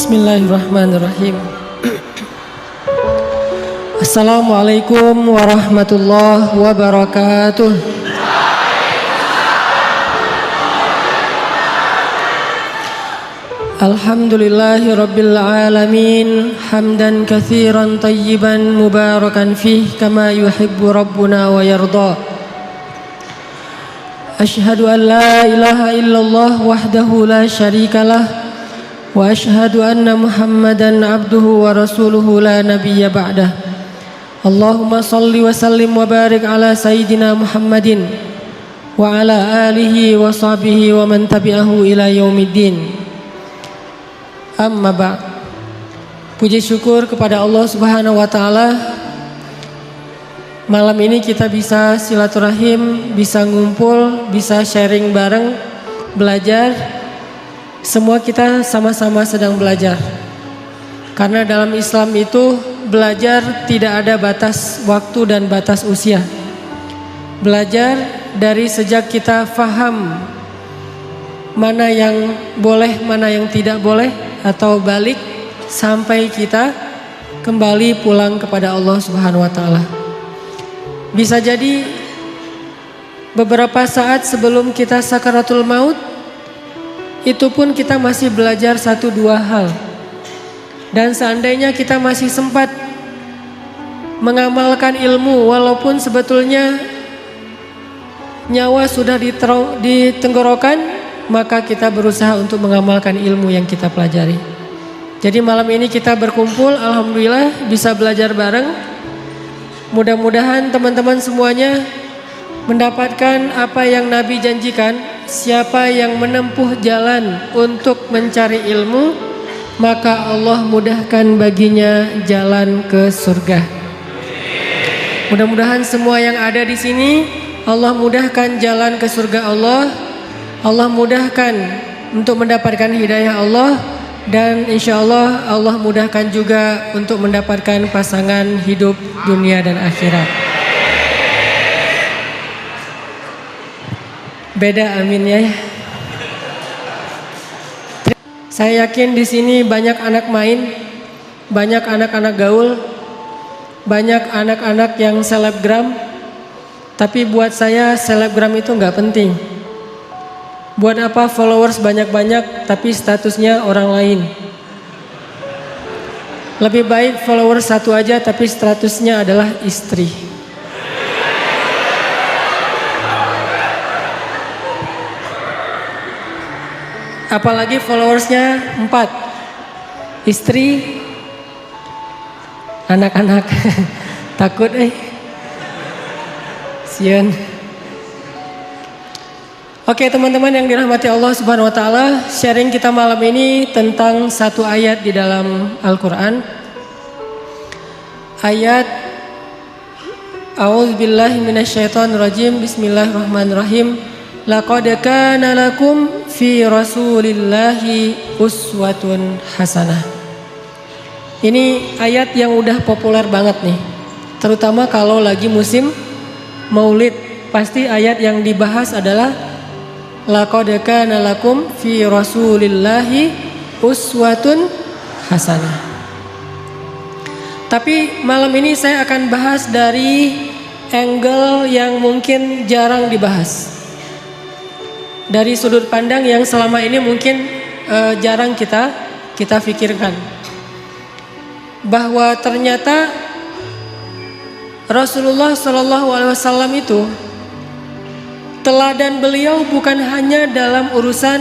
Bismillahirrahmanirrahim. Assalamualaikum warahmatullahi wabarakatuh. Alhamdulillahi rabbil alamin, hamdan katsiran tayyiban mubarakan fih kama yuhibbu rabbuna wa yarda. Asyhadu an la ilaha illallah wahdahu la syarikalah wa asyhadu anna Muhammadan abduhu wa rasuluhu la nabiyya ba'dah. Allahumma salli wa sallim wa barik ala sayyidina Muhammadin wa ala alihi wa sahbihi wa man tabi'ahu ila yaumiddin. Amma ba'd. Puji syukur kepada Allah Subhanahu wa taala. Malam ini kita bisa silaturahim, bisa ngumpul, bisa sharing bareng, belajar. Semua kita sama-sama sedang belajar. Karena dalam Islam itu belajar tidak ada batas waktu dan batas usia. Belajar dari sejak kita faham mana yang boleh, mana yang tidak boleh, atau balik sampai kita kembali pulang kepada Allah Subhanahu wa taala. Bisa jadi beberapa saat sebelum kita sakaratul maut, itu pun kita masih belajar 1-2 hal. Dan seandainya kita masih sempat mengamalkan ilmu, walaupun sebetulnya nyawa sudah di tenggorokan, maka kita berusaha untuk mengamalkan ilmu yang kita pelajari. Jadi malam ini kita berkumpul, alhamdulillah bisa belajar bareng. Mudah-mudahan teman-teman semuanya mendapatkan apa yang Nabi janjikan. Siapa yang menempuh jalan untuk mencari ilmu, maka Allah mudahkan baginya jalan ke surga. Mudah-mudahan semua yang ada di sini Allah mudahkan jalan ke surga Allah. Allah mudahkan untuk mendapatkan hidayah Allah, dan insya Allah Allah mudahkan juga untuk mendapatkan pasangan hidup dunia dan akhirat. Beda amin ya. Saya yakin di sini banyak anak main, banyak anak-anak gaul, banyak anak-anak yang selebgram. Tapi buat saya selebgram itu nggak penting. Buat apa followers banyak-banyak tapi statusnya orang lain? Lebih baik followers 1 aja tapi statusnya adalah istri. Apalagi followersnya 4, istri, anak-anak. Takut Sian. Oke teman-teman yang dirahmati Allah Subhanahu wa taala, sharing kita malam ini tentang satu ayat di dalam Al-Qur'an. Ayat A'udzubillahi minasyaitonirrajim. Bismillahirrahmanirrahim. Laqad kana lakum fi rasulillahi uswatun hasanah. Ini ayat yang udah populer banget nih. Terutama kalau lagi musim Maulid, pasti ayat yang dibahas adalah laqad kana lakum fi rasulillahi uswatun hasanah. Tapi malam ini saya akan bahas dari angle yang mungkin jarang dibahas. Dari sudut pandang yang selama ini mungkin jarang kita pikirkan. Bahwa ternyata Rasulullah SAW itu teladan beliau bukan hanya dalam urusan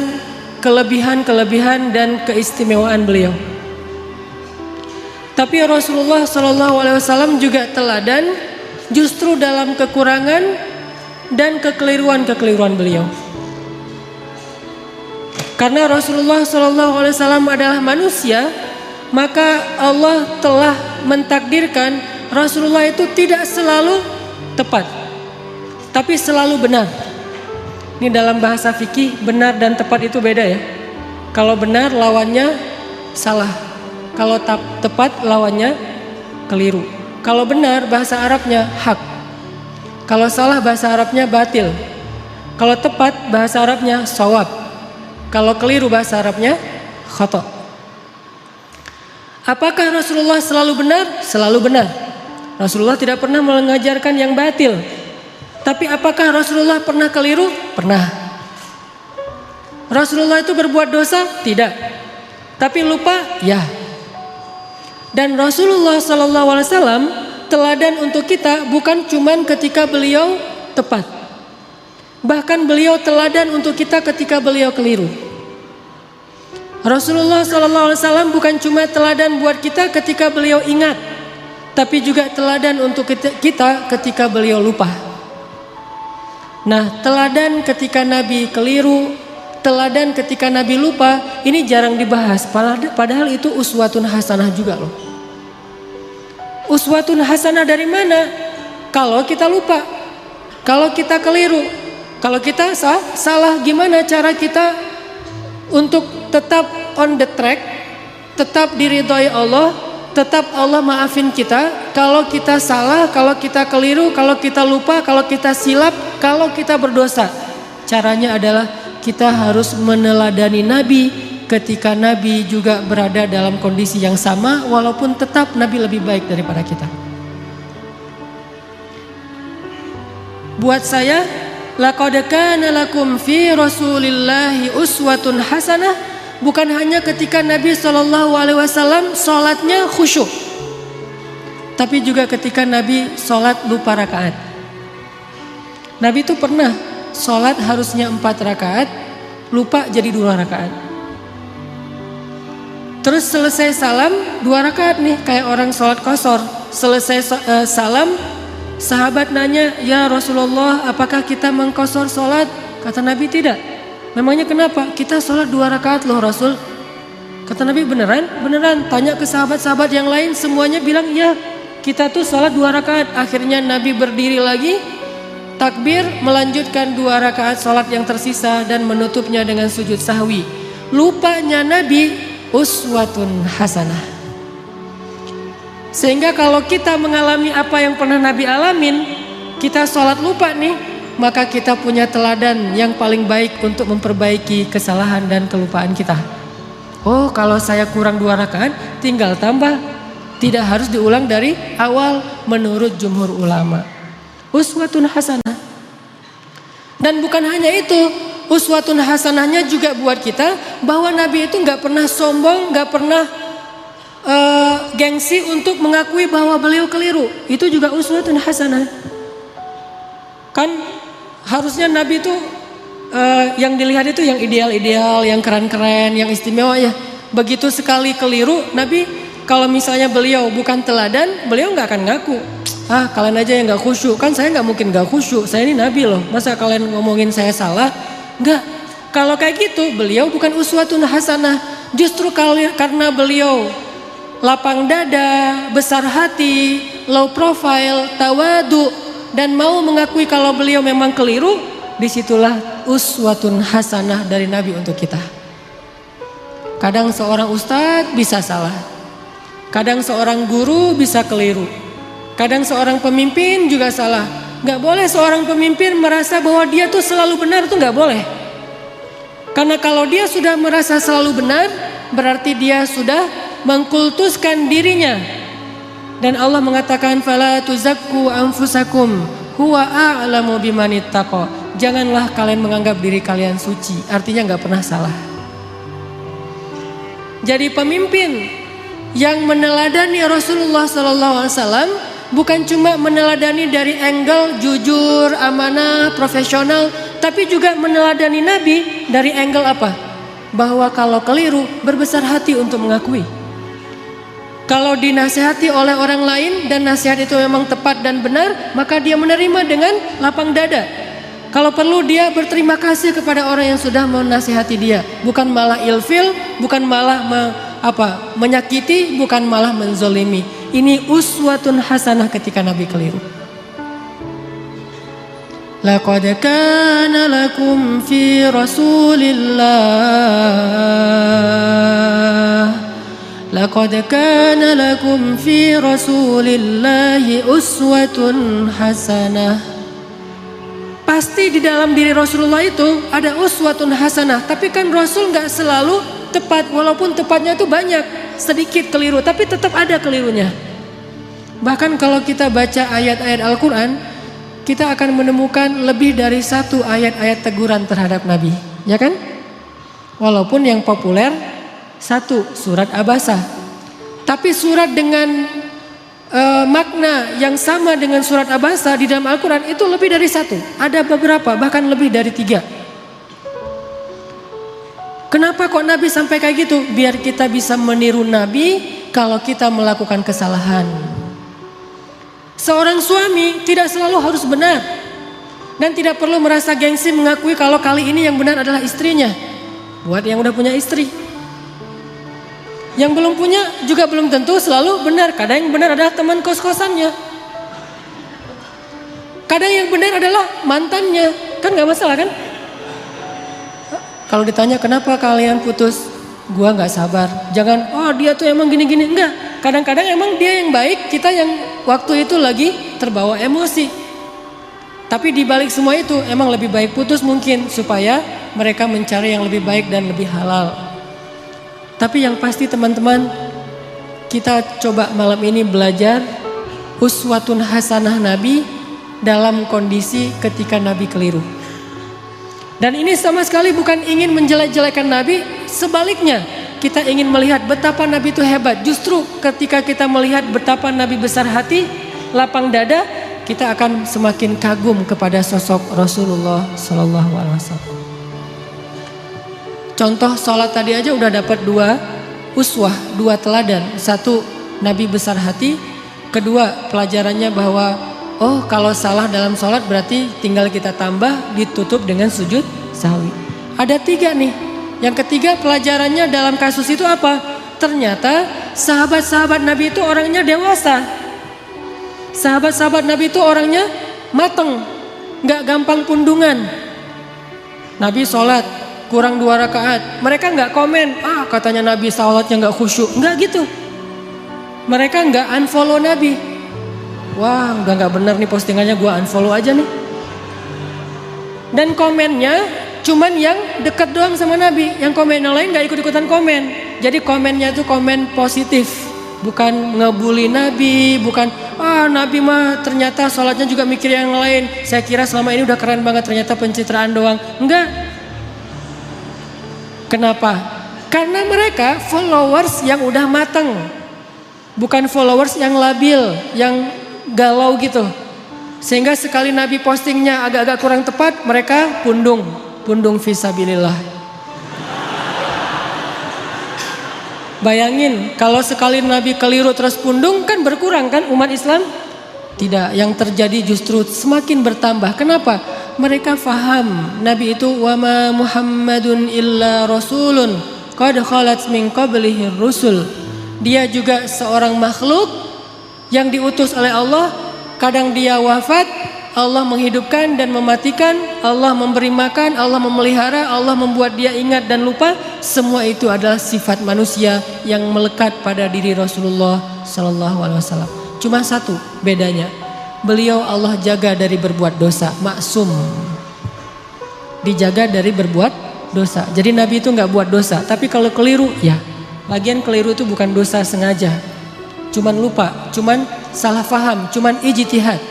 kelebihan-kelebihan dan keistimewaan beliau. Tapi Rasulullah SAW juga teladan justru dalam kekurangan dan kekeliruan-kekeliruan beliau. Karena Rasulullah SAW adalah manusia, maka Allah telah mentakdirkan Rasulullah itu tidak selalu tepat, tapi selalu benar. Ini dalam bahasa fikih, benar dan tepat itu beda ya. Kalau benar lawannya salah, kalau tepat lawannya keliru. Kalau benar bahasa Arabnya hak, kalau salah bahasa Arabnya batil. Kalau tepat bahasa Arabnya shawab, kalau keliru bahasa Arabnya khata. Apakah Rasulullah selalu benar? Selalu benar. Rasulullah tidak pernah mengajarkan yang batil. Tapi apakah Rasulullah pernah keliru? Pernah. Rasulullah itu berbuat dosa? Tidak. Tapi lupa? Ya. Dan Rasulullah SAW teladan untuk kita bukan cuman ketika beliau tepat. Bahkan beliau teladan untuk kita ketika beliau keliru. Rasulullah SAW bukan cuma teladan buat kita ketika beliau ingat, tapi juga teladan untuk kita ketika beliau lupa. Nah, teladan ketika Nabi keliru, teladan ketika Nabi lupa, ini jarang dibahas. Padahal itu uswatun hasanah juga loh. Uswatun hasanah dari mana? Kalau kita lupa, kalau kita keliru, kalau kita salah, gimana cara kita untuk tetap on the track, tetap diridhoi Allah, tetap Allah maafin kita kalau kita salah, kalau kita keliru, kalau kita lupa, kalau kita silap, kalau kita berdosa. Caranya adalah kita harus meneladani Nabi ketika Nabi juga berada dalam kondisi yang sama, walaupun tetap Nabi lebih baik daripada kita. Buat saya, laqad kana lakum fi Rasulillahi uswatun hasanah, bukan hanya ketika Nabi SAW sholatnya khusyuk, tapi juga ketika Nabi sholat lupa rakaat. Nabi itu pernah sholat harusnya 4 rakaat, lupa jadi 2 rakaat. Terus selesai salam 2 rakaat nih, kayak orang sholat qashar. Selesai salam, sahabat nanya, ya Rasulullah, apakah kita mengqashar sholat? Kata Nabi, tidak. Memangnya kenapa? Kita sholat 2 rakaat loh Rasul. Kata Nabi, beneran? Beneran. Tanya ke sahabat-sahabat yang lain, semuanya bilang ya, kita tuh sholat 2 rakaat. Akhirnya Nabi berdiri lagi, takbir, melanjutkan 2 rakaat sholat yang tersisa dan menutupnya dengan sujud sahwi. Lupanya Nabi uswatun hasanah. Sehingga kalau kita mengalami apa yang pernah Nabi alamin, kita sholat lupa nih, maka kita punya teladan yang paling baik untuk memperbaiki kesalahan dan kelupaan kita. Oh, kalau saya kurang 2 rakaat, tinggal tambah. Tidak harus diulang dari awal menurut jumhur ulama. Uswatun hasanah. Dan bukan hanya itu, uswatun hasanahnya juga buat kita bahwa Nabi itu nggak pernah sombong, nggak pernah gengsi untuk mengakui bahwa beliau keliru. Itu juga uswatun hasanah. Kan harusnya Nabi itu yang dilihat itu yang ideal-ideal, yang keren-keren, yang istimewa ya. Begitu sekali keliru, Nabi kalau misalnya beliau bukan teladan, beliau nggak akan ngaku. Ah, kalian aja yang nggak khusyuk, kan saya nggak mungkin nggak khusyuk. Saya ini Nabi loh, masa kalian ngomongin saya salah? Nggak. Kalau kayak gitu, beliau bukan uswatun hasanah. Justru karena beliau lapang dada, besar hati, low profile, tawadu, dan mau mengakui kalau beliau memang keliru, disitulah uswatun hasanah dari Nabi untuk kita. Kadang seorang ustadz bisa salah, kadang seorang guru bisa keliru, kadang seorang pemimpin juga salah. Gak boleh seorang pemimpin merasa bahwa dia tuh selalu benar, tuh gak boleh. Karena kalau dia sudah merasa selalu benar, berarti dia sudah mengkultuskan dirinya. Dan Allah mengatakan, fala tuzakku anfusakum huwa a'lamu bimanittaqa. Janganlah kalian menganggap diri kalian suci, artinya gak pernah salah. Jadi pemimpin yang meneladani Rasulullah SAW bukan cuma meneladani dari angle jujur, amanah, profesional, tapi juga meneladani Nabi dari angle apa? Bahwa kalau keliru, berbesar hati untuk mengakui. Kalau dinasihati oleh orang lain dan nasihat itu memang tepat dan benar, maka dia menerima dengan lapang dada. Kalau perlu dia berterima kasih kepada orang yang sudah menasihati dia, bukan malah ilfil, bukan malah menyakiti, bukan malah menzolimi. Ini uswatun hasanah ketika Nabi keliru. Laqad kana lakum fi Rasulillah, laqad kana lakum fi Rasulillahi uswatun hasanah. Pasti di dalam diri Rasulullah itu ada uswatun hasanah. Tapi kan Rasul gak selalu tepat, walaupun tepatnya itu banyak. sedikit keliru, tapi tetap ada kelirunya. Bahkan kalau kita baca ayat-ayat Al-Quran, kita akan menemukan lebih dari satu ayat-ayat teguran terhadap Nabi, ya kan? Walaupun yang populer satu, surat Abasa. Tapi surat dengan makna yang sama dengan surat Abasa di dalam Al-Quran itu lebih dari satu. Ada beberapa, bahkan lebih dari 3. Kenapa kok Nabi sampai kayak gitu? Biar kita bisa meniru Nabi kalau kita melakukan kesalahan. Seorang suami tidak selalu harus benar dan tidak perlu merasa gengsi mengakui kalau kali ini yang benar adalah istrinya. Buat yang udah punya istri. Yang belum punya juga belum tentu selalu benar. Kadang yang benar adalah teman kos-kosannya. Kadang yang benar adalah mantannya. Kan gak masalah kan? Kalau ditanya kenapa kalian putus, gua gak sabar. Jangan, oh dia tuh emang gini-gini. Enggak, kadang-kadang emang dia yang baik, kita yang waktu itu lagi terbawa emosi. Tapi di balik semua itu emang lebih baik putus mungkin, supaya mereka mencari yang lebih baik dan lebih halal. Tapi yang pasti teman-teman, kita coba malam ini belajar uswatun hasanah Nabi dalam kondisi ketika Nabi keliru. Dan ini sama sekali bukan ingin menjelek-jelekan Nabi, sebaliknya kita ingin melihat betapa Nabi itu hebat. Justru ketika kita melihat betapa Nabi besar hati, lapang dada, kita akan semakin kagum kepada sosok Rasulullah Sallallahu Alaihi Wasallam. Contoh sholat tadi aja udah dapat 2 uswah, 2 teladan. 1, Nabi besar hati. 2, pelajarannya bahwa oh kalau salah dalam sholat berarti tinggal kita tambah, ditutup dengan sujud sahwi. Ada 3 nih. Yang ketiga pelajarannya dalam kasus itu apa? Ternyata sahabat-sahabat Nabi itu orangnya dewasa. Sahabat-sahabat Nabi itu orangnya mateng, gak gampang pundungan. Nabi sholat kurang 2 rakaat, mereka nggak komen, katanya Nabi sholatnya nggak khusyuk, nggak gitu. Mereka nggak unfollow Nabi. Wah, udah nggak benar nih postingannya, gua unfollow aja nih. Dan komennya cuman yang dekat doang sama Nabi, yang komen yang lain nggak ikut-ikutan komen. Jadi komennya itu komen positif, bukan ngebully Nabi, bukan Nabi mah ternyata sholatnya juga mikir yang lain. Saya kira selama ini udah keren banget, ternyata pencitraan doang. Enggak. Kenapa? Karena mereka followers yang udah mateng, bukan followers yang labil, yang galau gitu. Sehingga sekali Nabi postingnya agak-agak kurang tepat, mereka pundung fisabilillah. Bayangin kalau sekali Nabi keliru terus pundung, kan berkurang kan umat Islam? Tidak, yang terjadi justru semakin bertambah. Kenapa? Mereka faham Nabi itu wama Muhammadun illa rasulun qad khalat min qablihi rusul. Dia juga seorang makhluk yang diutus oleh Allah. Kadang dia wafat, Allah menghidupkan dan mematikan, Allah memberi makan, Allah memelihara, Allah membuat dia ingat dan lupa. Semua itu adalah sifat manusia yang melekat pada diri Rasulullah Sallallahu Alaihi Wasallam. Cuma satu bedanya, beliau Allah jaga dari berbuat dosa, maksum. Dijaga dari berbuat dosa. Jadi Nabi itu nggak buat dosa, tapi kalau keliru, ya. Lagian keliru itu bukan dosa sengaja, cuman lupa, cuman salah faham, cuman ijtihad.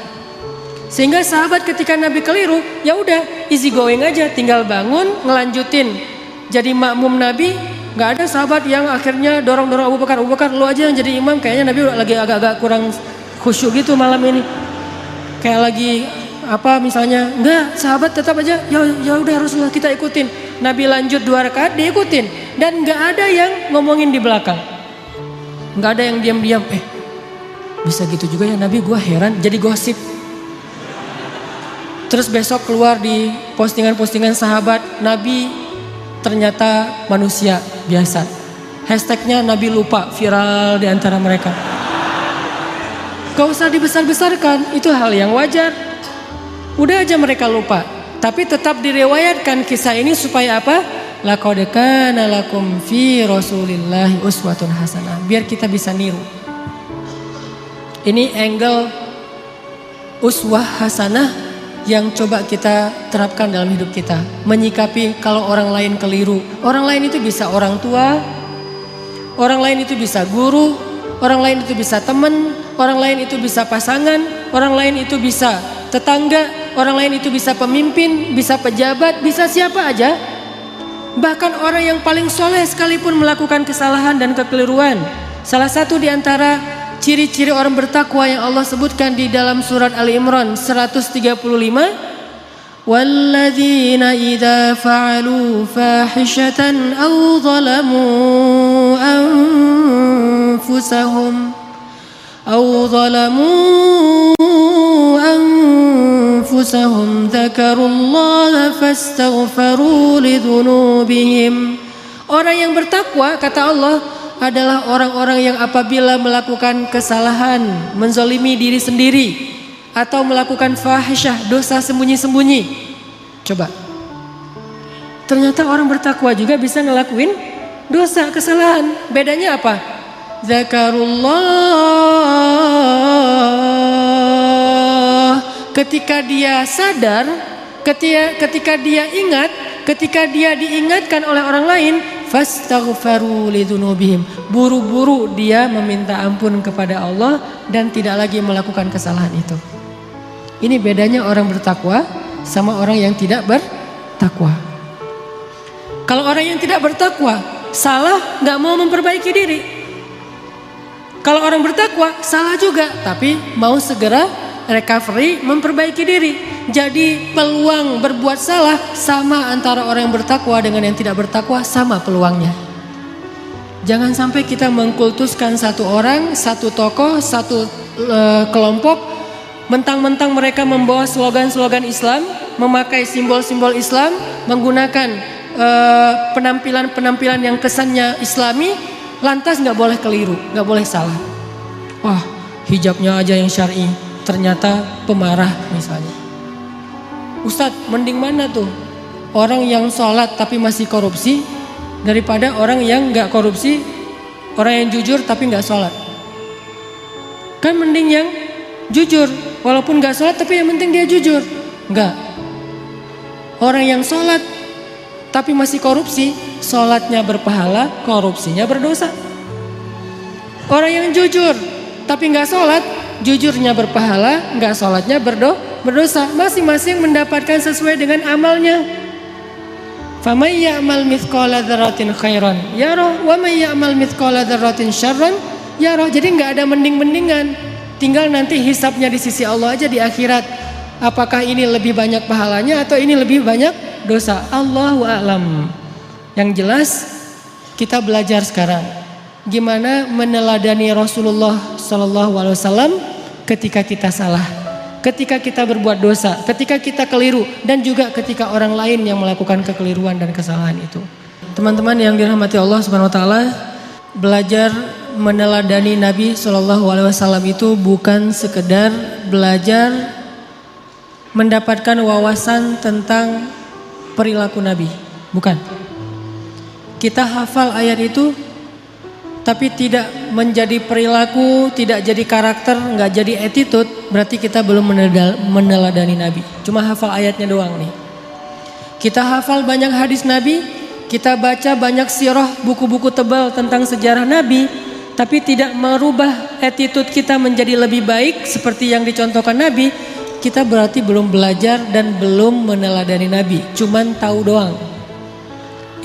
Sehingga sahabat ketika Nabi keliru, ya udah easy going aja, tinggal bangun, ngelanjutin. Jadi makmum Nabi, nggak ada sahabat yang akhirnya dorong-dorong Abu Bakar, lu aja yang jadi imam. Kayaknya Nabi lagi agak-agak kurang khusyuk gitu malam ini. Kayak lagi misalnya, enggak, sahabat tetap aja, ya udah Rasulullah kita ikutin. Nabi lanjut 2 rakaat diikutin, dan nggak ada yang ngomongin di belakang, nggak ada yang diam-diam. Bisa gitu juga ya Nabi, gua heran, jadi gosip. Terus besok keluar di postingan-postingan sahabat, Nabi ternyata manusia biasa. Hashtagnya Nabi lupa, viral di antara mereka. Gak usah dibesar-besarkan, itu hal yang wajar. Udah aja mereka lupa, tapi tetap direwayatkan kisah ini supaya apa? Laqad kana lakum fi Rasulillahi uswatun hasanah. Biar kita bisa niru. Ini angle uswah hasanah yang coba kita terapkan dalam hidup kita. Menyikapi kalau orang lain keliru. Orang lain itu bisa orang tua, Orang lain itu bisa guru, orang lain itu bisa teman, orang lain itu bisa pasangan, orang lain itu bisa tetangga, orang lain itu bisa pemimpin, bisa pejabat, bisa siapa aja. Bahkan orang yang paling soleh sekalipun melakukan kesalahan dan kekeliruan. Salah satu di antara ciri-ciri orang bertakwa yang Allah sebutkan di dalam surat Ali Imran 135, وَالَّذِينَ إِذَا فَعَلُوا فَاحِشَةً أَوْ ظَلَمُوا أَنفُسَهُمْ ذَكَرُوا اللَّهَ فَاسْتَغْفَرُوا لِذُنُوبِهِمْ. Orang yang bertakwa, kata Allah, adalah orang-orang yang apabila melakukan kesalahan, menzalimi diri sendiri, atau melakukan fahisyah, dosa sembunyi-sembunyi. Coba, ternyata orang bertakwa juga bisa ngelakuin dosa, kesalahan. Bedanya apa? Zakarullah. Ketika dia sadar, ketika dia ingat, ketika dia diingatkan oleh orang lain, fastaghfaru lidzunubihim. Buru-buru dia meminta ampun kepada Allah dan tidak lagi melakukan kesalahan itu. Ini bedanya orang bertakwa sama orang yang tidak bertakwa. Kalau orang yang tidak bertakwa salah, nggak mau memperbaiki diri. Kalau orang bertakwa salah juga, tapi mau segera recovery, memperbaiki diri. Jadi peluang berbuat salah sama antara orang yang bertakwa dengan yang tidak bertakwa, sama peluangnya. Jangan sampai kita mengkultuskan satu orang, satu tokoh, satu kelompok, mentang-mentang mereka membawa slogan-slogan Islam, memakai simbol-simbol Islam, menggunakan penampilan-penampilan yang kesannya Islami, lantas nggak boleh keliru, nggak boleh salah. Wah, hijabnya aja yang syar'i, ternyata pemarah misalnya. Ustadz, mending mana tuh? Orang yang sholat tapi masih korupsi daripada orang yang nggak korupsi, orang yang jujur tapi nggak sholat. Kan mending yang jujur, walaupun nggak sholat tapi yang penting dia jujur. Nggak. Orang yang sholat tapi masih korupsi, sholatnya berpahala, korupsinya berdosa. Orang yang jujur tapi nggak sholat, jujurnya berpahala, nggak sholatnya berdosa. Masing-masing mendapatkan sesuai dengan amalnya. Faman ya'mal mithqala dzarratin khairan yarah wa man ya'mal mithqala dzarratin syarran yarah. Jadi nggak ada mending-mendingan. Tinggal nanti hisabnya di sisi Allah aja di akhirat. Apakah ini lebih banyak pahalanya atau ini lebih banyak dosa? Allahu a'lam. Yang jelas kita belajar sekarang gimana meneladani Rasulullah SAW ketika kita salah, ketika kita berbuat dosa, ketika kita keliru, dan juga ketika orang lain yang melakukan kekeliruan dan kesalahan itu. Teman-teman yang dirahmati Allah Subhanahu Wa Taala, belajar meneladani Nabi SAW itu bukan sekedar belajar mendapatkan wawasan tentang perilaku Nabi, bukan. Kita hafal ayat itu tapi tidak menjadi perilaku, tidak jadi karakter, nggak jadi attitude, berarti kita belum meneladani Nabi. Cuma hafal ayatnya doang nih. Kita hafal banyak hadis Nabi, kita baca banyak sirah, buku-buku tebal tentang sejarah Nabi, tapi tidak merubah attitude kita menjadi lebih baik seperti yang dicontohkan Nabi, kita berarti belum belajar dan belum meneladani Nabi, cuman tahu doang.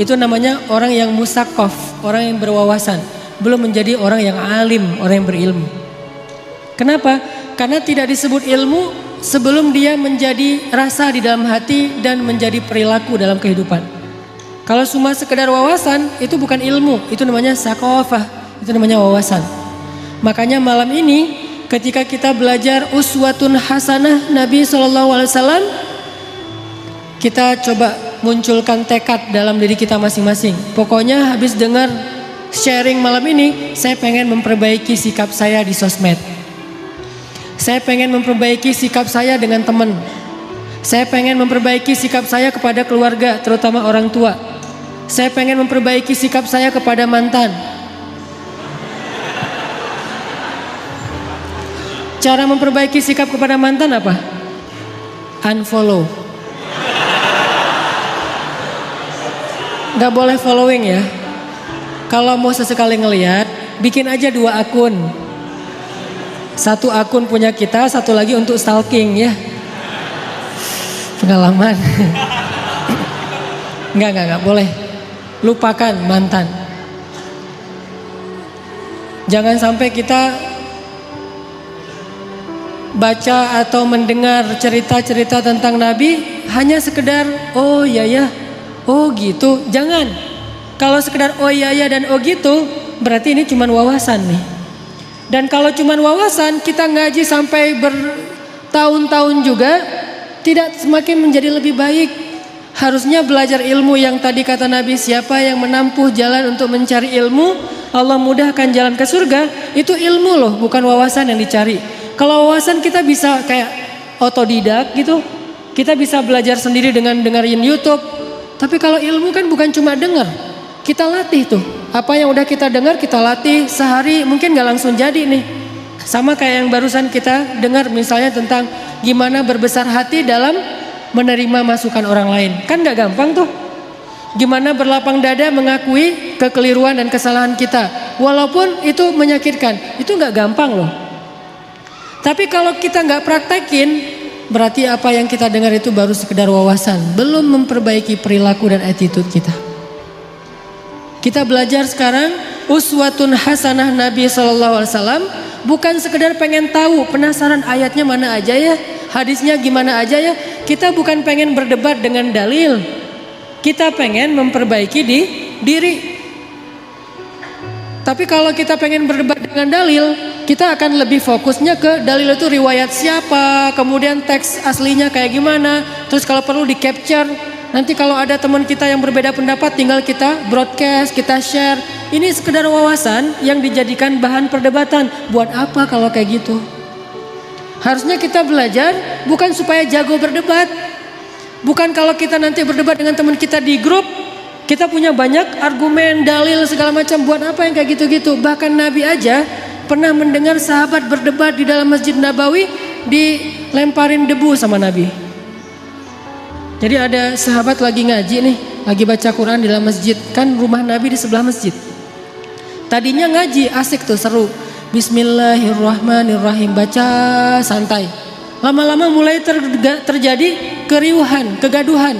Itu namanya orang yang musaqqaf, orang yang berwawasan, belum menjadi orang yang alim, orang yang berilmu. Kenapa? Karena tidak disebut ilmu sebelum dia menjadi rasa di dalam hati dan menjadi perilaku dalam kehidupan. Kalau cuma sekedar wawasan, itu bukan ilmu, itu namanya saqafah, itu namanya wawasan. Makanya malam ini ketika kita belajar uswatun hasanah Nabi SAW, kita coba munculkan tekad dalam diri kita masing-masing. Pokoknya habis dengar sharing malam ini, saya pengen memperbaiki sikap saya di sosmed. Saya pengen memperbaiki sikap saya dengan teman. Saya pengen memperbaiki sikap saya kepada keluarga, terutama orang tua. Saya pengen memperbaiki sikap saya kepada mantan. Cara memperbaiki sikap kepada mantan apa? Unfollow. Gak boleh following ya. Kalau mau sesekali ngelihat, bikin aja 2 akun. 1 akun punya kita, 1 lagi untuk stalking ya. Pengalaman. Enggak boleh. Lupakan mantan. Jangan sampai kita baca atau mendengar cerita-cerita tentang Nabi hanya sekedar oh ya ya, oh gitu. Jangan. Kalau sekedar oh ya ya dan oh gitu, berarti ini cuma wawasan nih. Dan kalau cuma wawasan, kita ngaji sampai bertahun-tahun juga tidak semakin menjadi lebih baik. Harusnya belajar ilmu yang tadi kata Nabi, siapa yang menempuh jalan untuk mencari ilmu, Allah mudahkan jalan ke surga. Itu ilmu loh, bukan wawasan yang dicari. Kalau wawasan kita bisa kayak otodidak gitu. Kita bisa belajar sendiri dengan dengerin YouTube. Tapi kalau ilmu kan bukan cuma dengar. Kita latih tuh. Apa yang udah kita dengar kita latih sehari, mungkin gak langsung jadi nih. Sama kayak yang barusan kita dengar misalnya tentang gimana berbesar hati dalam menerima masukan orang lain. Kan gak gampang tuh. Gimana berlapang dada mengakui kekeliruan dan kesalahan kita. Walaupun itu menyakitkan. Itu gak gampang loh. Tapi kalau kita nggak praktekin, berarti apa yang kita dengar itu baru sekedar wawasan, belum memperbaiki perilaku dan attitude kita. Kita belajar sekarang uswatun hasanah Nabi SAW, bukan sekedar pengen tahu, penasaran ayatnya mana aja ya, hadisnya gimana aja ya. Kita bukan pengen berdebat dengan dalil, kita pengen memperbaiki diri. Tapi kalau kita pengen berdebat dengan dalil, kita akan lebih fokusnya ke dalil itu riwayat siapa, kemudian teks aslinya kayak gimana. Terus kalau perlu di capture, nanti kalau ada teman kita yang berbeda pendapat tinggal kita broadcast, kita share. Ini sekedar wawasan yang dijadikan bahan perdebatan. Buat apa kalau kayak gitu? Harusnya kita belajar bukan supaya jago berdebat. Bukan kalau kita nanti berdebat dengan teman kita di grup, kita punya banyak argumen, dalil segala macam. Buat apa yang kayak gitu-gitu? Bahkan Nabi aja pernah mendengar sahabat berdebat di dalam Masjid Nabawi, dilemparin debu sama Nabi. Jadi ada sahabat lagi ngaji nih, lagi baca Quran di dalam masjid. Kan rumah Nabi di sebelah masjid. Tadinya ngaji asik tuh, seru. Bismillahirrahmanirrahim, baca santai. Lama-lama mulai terjadi keriuhan, kegaduhan.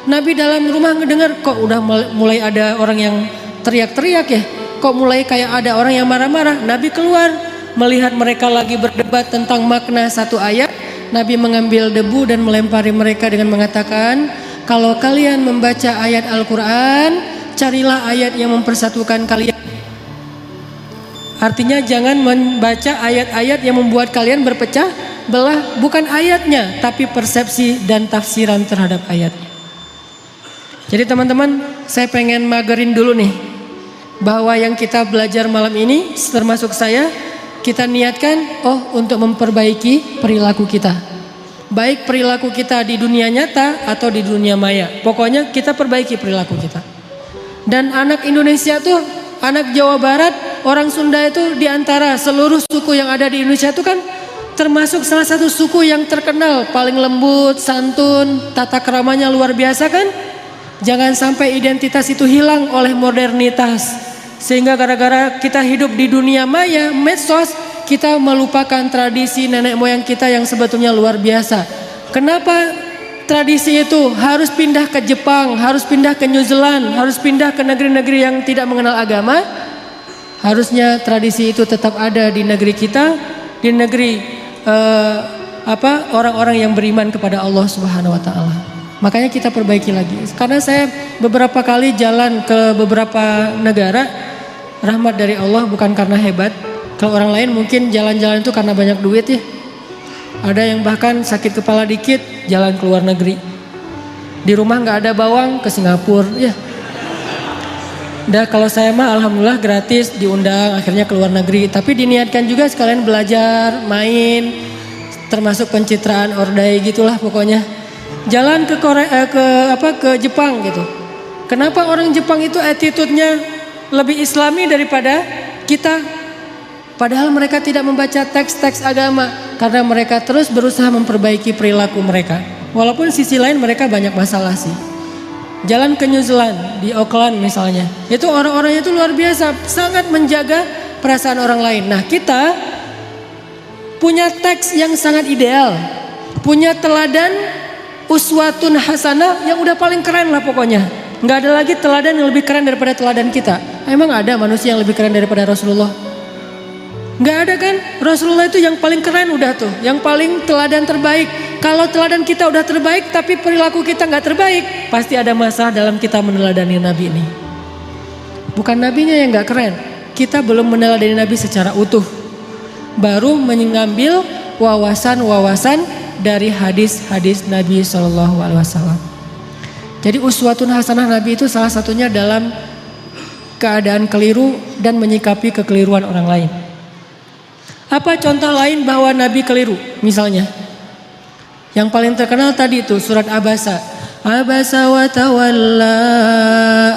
Nabi dalam rumah ngedengar kok udah mulai ada orang yang teriak-teriak ya. Kok mulai kayak ada orang yang marah-marah. Nabi keluar melihat mereka lagi berdebat tentang makna satu ayat. Nabi mengambil debu dan melempari mereka dengan mengatakan, kalau kalian membaca ayat Al-Quran, carilah ayat yang mempersatukan kalian. Artinya jangan membaca ayat-ayat yang membuat kalian berpecah belah. Bukan ayatnya, tapi persepsi dan tafsiran terhadap ayatnya. Jadi teman-teman, saya pengen magerin dulu nih, bahwa yang kita belajar malam ini termasuk saya, kita niatkan untuk memperbaiki perilaku kita. Baik perilaku kita di dunia nyata atau di dunia maya. Pokoknya kita perbaiki perilaku kita. Dan anak Indonesia tuh, anak Jawa Barat, orang Sunda itu diantara seluruh suku yang ada di Indonesia itu kan termasuk salah satu suku yang terkenal, paling lembut, santun, tata keramanya luar biasa kan. Jangan sampai identitas itu hilang oleh modernitas. Sehingga gara-gara kita hidup di dunia maya, medsos, kita melupakan tradisi nenek moyang kita yang sebetulnya luar biasa. Kenapa tradisi itu harus pindah ke Jepang, harus pindah ke New Zealand, harus pindah ke negeri-negeri yang tidak mengenal agama? Harusnya tradisi itu tetap ada di negeri kita, di negeri orang-orang yang beriman kepada Allah Subhanahu wa taala. Makanya kita perbaiki lagi. Karena saya beberapa kali jalan ke beberapa negara, rahmat dari Allah, bukan karena hebat. Kalau orang lain mungkin jalan-jalan itu karena banyak duit ya. Ada yang bahkan sakit kepala dikit jalan ke luar negeri. Di rumah nggak ada bawang ke Singapura ya. Kalau saya mah alhamdulillah gratis diundang akhirnya ke luar negeri. Tapi diniatkan juga sekalian belajar, main, termasuk pencitraan ordai gitulah pokoknya. Jalan ke Korea, ke Jepang gitu. Kenapa orang Jepang itu attitude-nya lebih Islami daripada kita? Padahal mereka tidak membaca teks-teks agama, karena mereka terus berusaha memperbaiki perilaku mereka. Walaupun sisi lain mereka banyak masalah sih. jalan ke New Zealand, di Auckland misalnya. Itu orang-orangnya itu luar biasa, sangat menjaga perasaan orang lain. Nah, kita punya teks yang sangat ideal, punya teladan uswatun hasanah yang udah paling keren lah pokoknya. Nggak ada lagi teladan yang lebih keren daripada teladan kita. Emang ada manusia yang lebih keren daripada Rasulullah? Nggak ada kan? Rasulullah itu yang paling keren udah tuh, yang paling teladan terbaik. Kalau teladan kita udah terbaik tapi perilaku kita nggak terbaik, pasti ada masalah dalam kita meneladani Nabi ini. Bukan Nabinya yang nggak keren, kita belum meneladani Nabi secara utuh. Baru mengambil wawasan-wawasan dari hadis-hadis Nabi SAW. Jadi uswatun hasanah Nabi itu salah satunya dalam keadaan keliru dan menyikapi kekeliruan orang lain. Apa contoh lain bahwa Nabi keliru? Misalnya, yang paling terkenal tadi itu surat Abasa. Abasa wa tawalla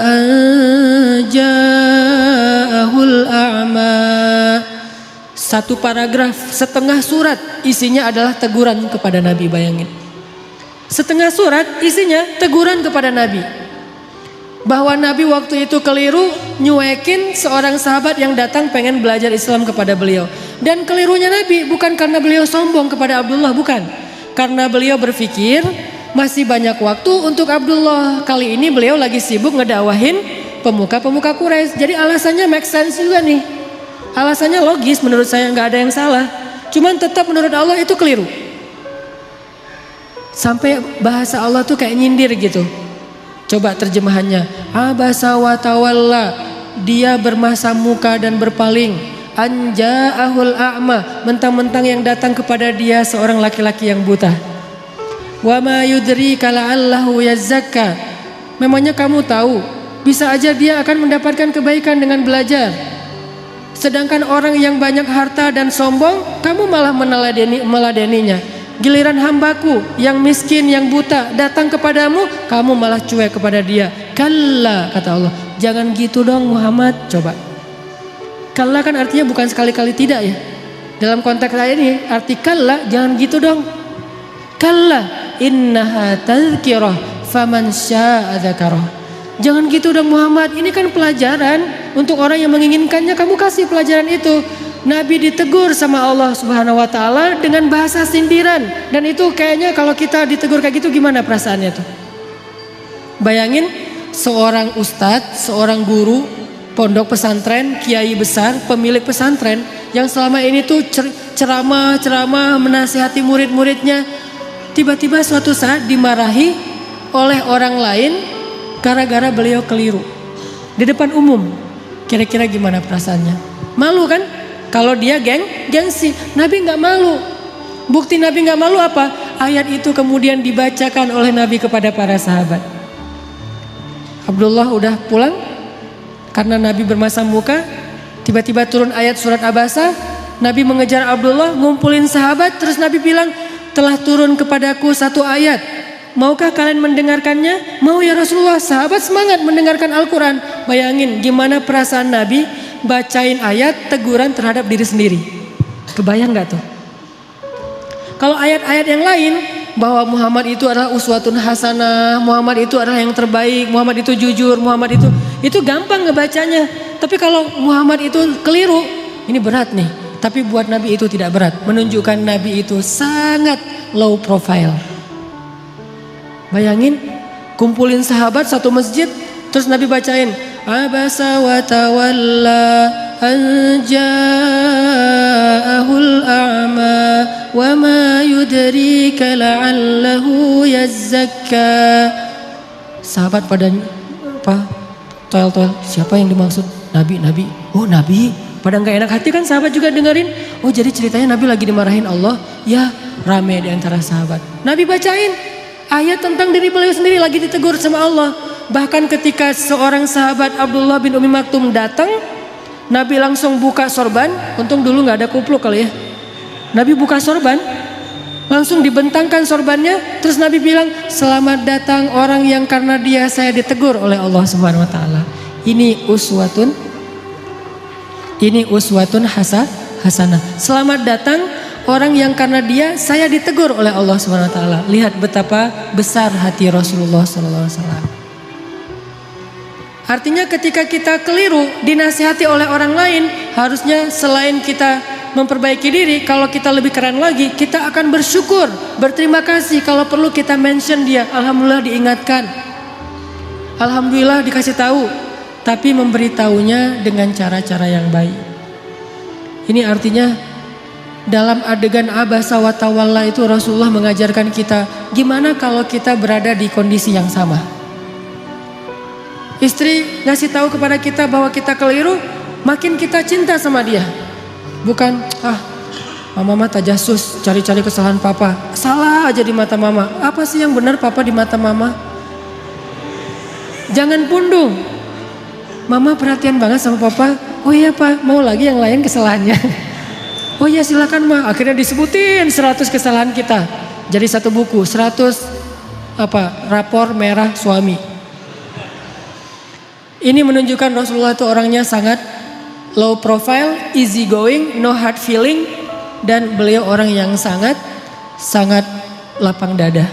an ja'ahul a'ma. Satu paragraf, setengah surat isinya adalah teguran kepada Nabi, bayangin. Setengah surat isinya teguran kepada Nabi. Bahwa Nabi waktu itu keliru nyuekin seorang sahabat yang datang pengen belajar Islam kepada beliau. Dan kelirunya Nabi bukan karena beliau sombong kepada Abdullah, bukan. Karena beliau berpikir masih banyak waktu untuk Abdullah. Kali ini beliau lagi sibuk ngedakwahin pemuka-pemuka Quraisy. Jadi alasannya make sense juga nih. Alasannya logis menurut saya, nggak ada yang salah. Cuman tetap menurut Allah itu keliru. Sampai bahasa Allah tuh kayak nyindir gitu. Coba terjemahannya. Abasa wa tawalla, dia bermasa muka dan berpaling. Anja'ahul a'ma, mentang-mentang yang datang kepada dia seorang laki-laki yang buta. Wa ma yudrika la'allahu yazakka, memangnya kamu tahu bisa aja dia akan mendapatkan kebaikan dengan belajar. Sedangkan orang yang banyak harta dan sombong, kamu malah meladeninya. Giliran hambaku yang miskin, yang buta datang kepadamu, kamu malah cuek kepada dia. Kalla, kata Allah, jangan gitu dong Muhammad. Coba, kalla kan artinya bukan sekali-kali tidak ya. Dalam konteks ayat ini arti kalla, jangan gitu dong. Kalla innaha tadhkirah faman syaa dzakarah. Jangan gitu dong Muhammad, ini kan pelajaran untuk orang yang menginginkannya, kamu kasih pelajaran itu. Nabi ditegur sama Allah Subhanahu wa taala dengan bahasa sindiran, dan itu kayaknya kalau kita ditegur kayak gitu gimana perasaannya tuh? Bayangin seorang ustadz, seorang guru pondok pesantren, kiai besar, pemilik pesantren yang selama ini tuh ceramah menasihati murid-muridnya, tiba-tiba suatu saat dimarahi oleh orang lain gara-gara beliau keliru di depan umum. Kira-kira gimana perasaannya? Malu kan? Kalau dia gengsi. Nabi nggak malu. Bukti Nabi nggak malu apa? Ayat itu kemudian dibacakan oleh Nabi kepada para sahabat. Abdullah udah pulang karena Nabi bermasa muka. Tiba-tiba turun ayat surat Abasa. Nabi mengejar Abdullah, ngumpulin sahabat. Terus Nabi bilang, telah turun kepadaku satu ayat. Maukah kalian mendengarkannya? Mau ya Rasulullah. Sahabat semangat mendengarkan Al-Quran. Bayangin gimana perasaan Nabi bacain ayat teguran terhadap diri sendiri. Kebayang gak tuh? Kalau ayat-ayat yang lain bahwa Muhammad itu adalah uswatun hasanah, Muhammad itu adalah yang terbaik, Muhammad itu jujur, Muhammad itu gampang ngebacanya. Tapi kalau Muhammad itu keliru, ini berat nih. Tapi buat Nabi itu tidak berat, menunjukkan Nabi itu sangat low profile. Bayangin kumpulin sahabat satu masjid, terus Nabi bacain Abasa wa tawalla an ja'ahul a'ma wa ma yudrika la'allahu yazzakka. Sahabat pada toel-toel, siapa yang dimaksud? Nabi. Oh Nabi, pada nggak enak hati kan sahabat juga dengerin. Oh jadi ceritanya Nabi lagi dimarahin Allah. Ya, rame di antara sahabat. Nabi bacain ayat tentang diri beliau sendiri lagi ditegur sama Allah. Bahkan ketika seorang sahabat Abdullah bin Umi Maktum datang, Nabi langsung buka sorban. Untung dulu gak ada kupluk kali ya. Nabi buka sorban, langsung dibentangkan sorbannya. Terus Nabi bilang, selamat datang orang yang karena dia saya ditegur oleh Allah Subhanahu Wa Taala. Ini uswatun hasanah. Selamat datang orang yang karena dia saya ditegur oleh Allah Subhanahu Wa Taala. Lihat betapa besar hati Rasulullah Sallallahu Alaihi Wasallam. Artinya ketika kita keliru, dinasihati oleh orang lain, harusnya selain kita memperbaiki diri, kalau kita lebih keren lagi, kita akan bersyukur, berterima kasih. Kalau perlu kita mention dia, alhamdulillah diingatkan, alhamdulillah dikasih tahu, tapi memberitahunya dengan cara-cara yang baik. Ini artinya dalam adegan abasa wa tawalla itu Rasulullah mengajarkan kita gimana kalau kita berada di kondisi yang sama. Istri ngasih tahu kepada kita bahwa kita keliru, makin kita cinta sama dia. Bukan, mama tajasus cari-cari kesalahan papa. Salah aja di mata mama. Apa sih yang benar papa di mata mama? Jangan pundung. Mama perhatian banget sama papa. Oh iya pak, mau lagi yang lain kesalahannya. Oh iya silakan ma. Akhirnya disebutin 100 kesalahan kita. Jadi satu buku 100 rapor merah suami. Ini menunjukkan Rasulullah itu orangnya sangat low profile, easy going, no hard feeling, dan beliau orang yang sangat lapang dada.